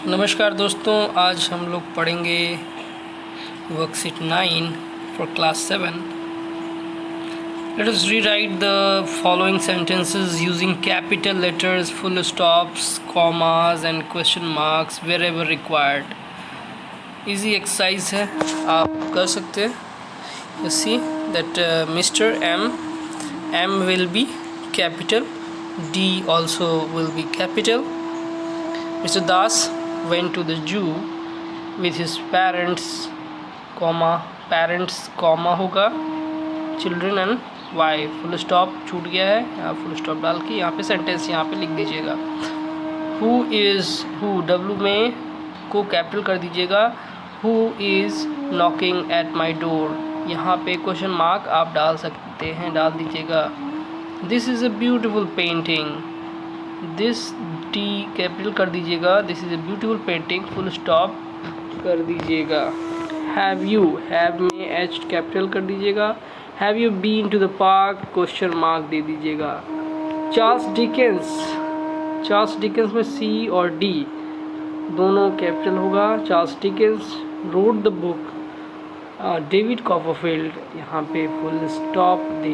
नमस्कार दोस्तों, आज हम लोग पढ़ेंगे worksheet 9 for class 7। Let us rewrite the following sentences using capital letters, full stops, commas and question marks wherever required. Easy exercise है, आप कर सकते हैं. You see that Mr. M will be capital, D also will be capital. Mr. Das went to the zoo with his parents, होगा children and wife. Full stop छूट गया है, यहाँ फुल स्टॉप डाल के यहाँ पे सेंटेंस यहाँ पे लिख दीजिएगा. हु डब्लू में को कैपिटल कर दीजिएगा. Who is knocking at my door, यहाँ पे क्वेश्चन मार्क आप डाल सकते हैं, डाल दीजिएगा. This is a beautiful painting, this T capital कर दीजिएगा. This is a beautiful painting, full stop कर दीजिएगा. हैव यू, हैव में एच कैपिटल कर दीजिएगा. Have you been to the park, question mark दे दीजिएगा. चार्ल्स डिकेंस में सी और डी दोनों कैपिटल होगा. Charles Dickens road the book. David Copperfield, यहाँ पे फुल स्टॉप दे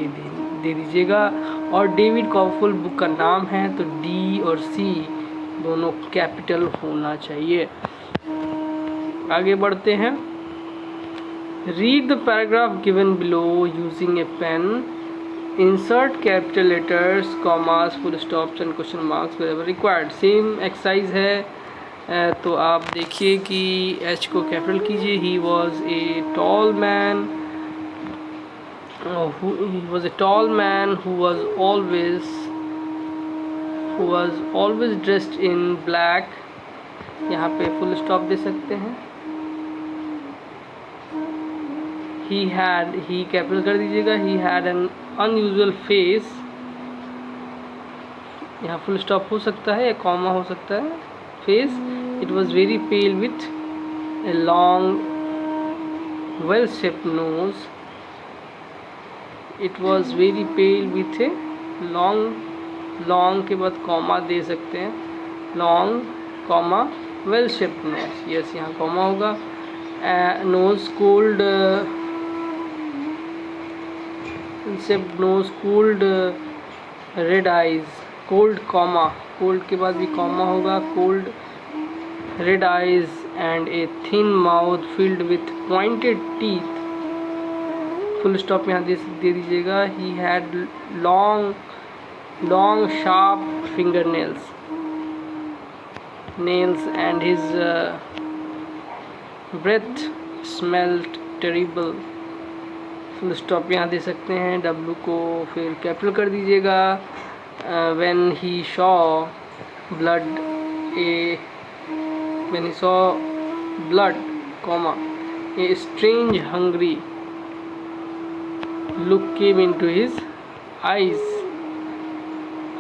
दीजिएगा. और डेविड कॉपरफील्ड बुक का नाम है, तो डी और सी दोनों कैपिटल होना चाहिए. आगे बढ़ते हैं. Read the paragraph given below using a pen. Insert capital letters, commas, full stops and question marks wherever required. Same exercise है, तो आप देखिए कि एच को कैपिटल कीजिए. He was a tall man, he was a tall man who was always dressed in black. यहाँ पे full stop दे सकते हैं. he कैपिटल कर दीजिएगा. he had an unusual face, यहाँ फुल स्टॉप हो सकता है या कॉमा हो सकता है. face, it was very pale with a long well shaped nose. It was very pale with a long के बाद कॉमा दे सकते हैं. long comma well shaped nose. yes, यहाँ कॉमा होगा. nose cold shaped nose, cold red eyes. cold comma, cold के बाद भी comma होगा. cold red eyes and a thin mouth filled with pointed teeth. Full stop यहाँ दे दीजिएगा. He had long sharp finger nails and his breath smelled terrible. Full stop यहाँ दे सकते हैं. डब्लू को फिर कैपिटल कर दीजिएगा. When he saw blood comma a strange hungry look came into his eyes.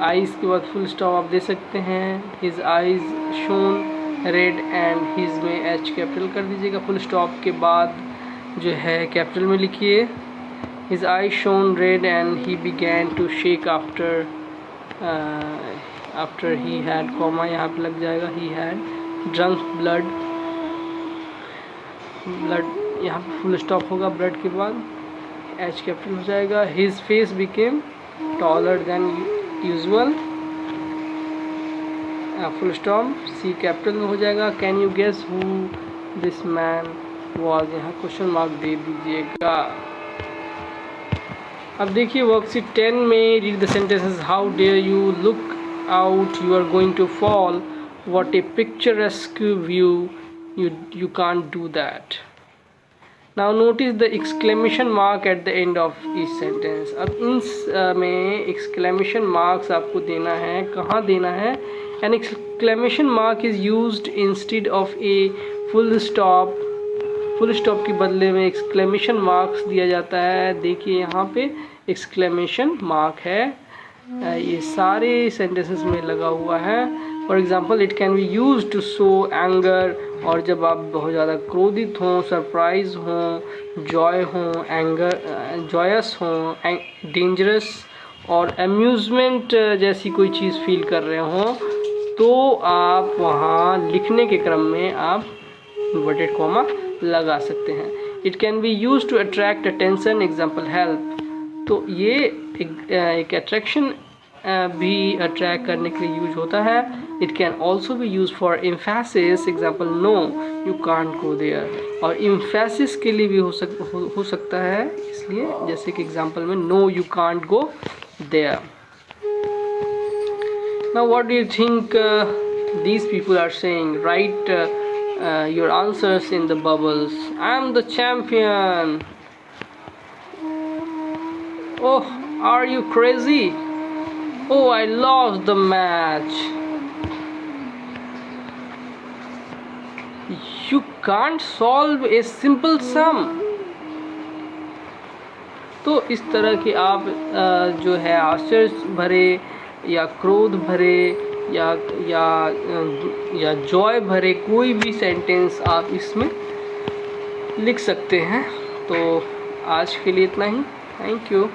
Eyes के बाद फुल स्टॉप आप दे सकते हैं. His eyes shone red and his में एच कैपिटल कर दीजिएगा. फुल स्टॉप के बाद जो है कैपिटल में लिखिए. His eyes shone red and he began to shake after he had comma यहाँ पे लग जाएगा. ही हैड ड्रंक ब्लड यहाँ पे फुल स्टॉप होगा. ब्लड के बाद एच कैपिटल हो जाएगा. His face became taller than usual. Full stop C capital में हो जाएगा. Can you guess who this man was, यहाँ क्वेश्चन मार्क दे दीजिएगा. अब देखिए वर्कशीट 10 में read the sentences. How dare you look out, you are going to fall. What a picturesque view, you can't do that. Now notice the exclamation mark at the end of each sentence. अब इन में exclamation marks आपको देना है. कहाँ देना है? An exclamation mark is used instead of a full stop. full stop के बदले में exclamation marks दिया जाता है. देखिए यहाँ पे exclamation mark है. ये सारे sentences में लगा हुआ है. For example it can be use to show anger, और जब आप बहुत ज़्यादा क्रोधित हों, सरप्राइज हों, जॉय हों, एंगर जॉयस हों, डेंजरस और अम्यूज़मेंट जैसी कोई चीज़ फील कर रहे हों, तो आप वहाँ लिखने के क्रम में आप इन्वर्टेड कॉमा लगा सकते हैं। It can be use to attract attention, example help. तो ये एक अट्रैक्शन भी अट्रैक्ट करने के लिए यूज होता है। It can also be use for emphasis, example no you can't go there. और एम्फेसिस के लिए भी हो सकता है, इसलिए जैसे कि एग्जाम्पल में no you can't go there. Now what do you think these people are saying? Write your answers in the bubbles. I am the champion. Oh, are you crazy? Oh, I lost the match. You can't solve a simple sum. तो इस तरह के आप जो है आश्चर्य भरे या क्रोध भरे या जॉय भरे कोई भी सेंटेंस आप इसमें लिख सकते हैं। तो आज के लिए इतना ही। Thank you.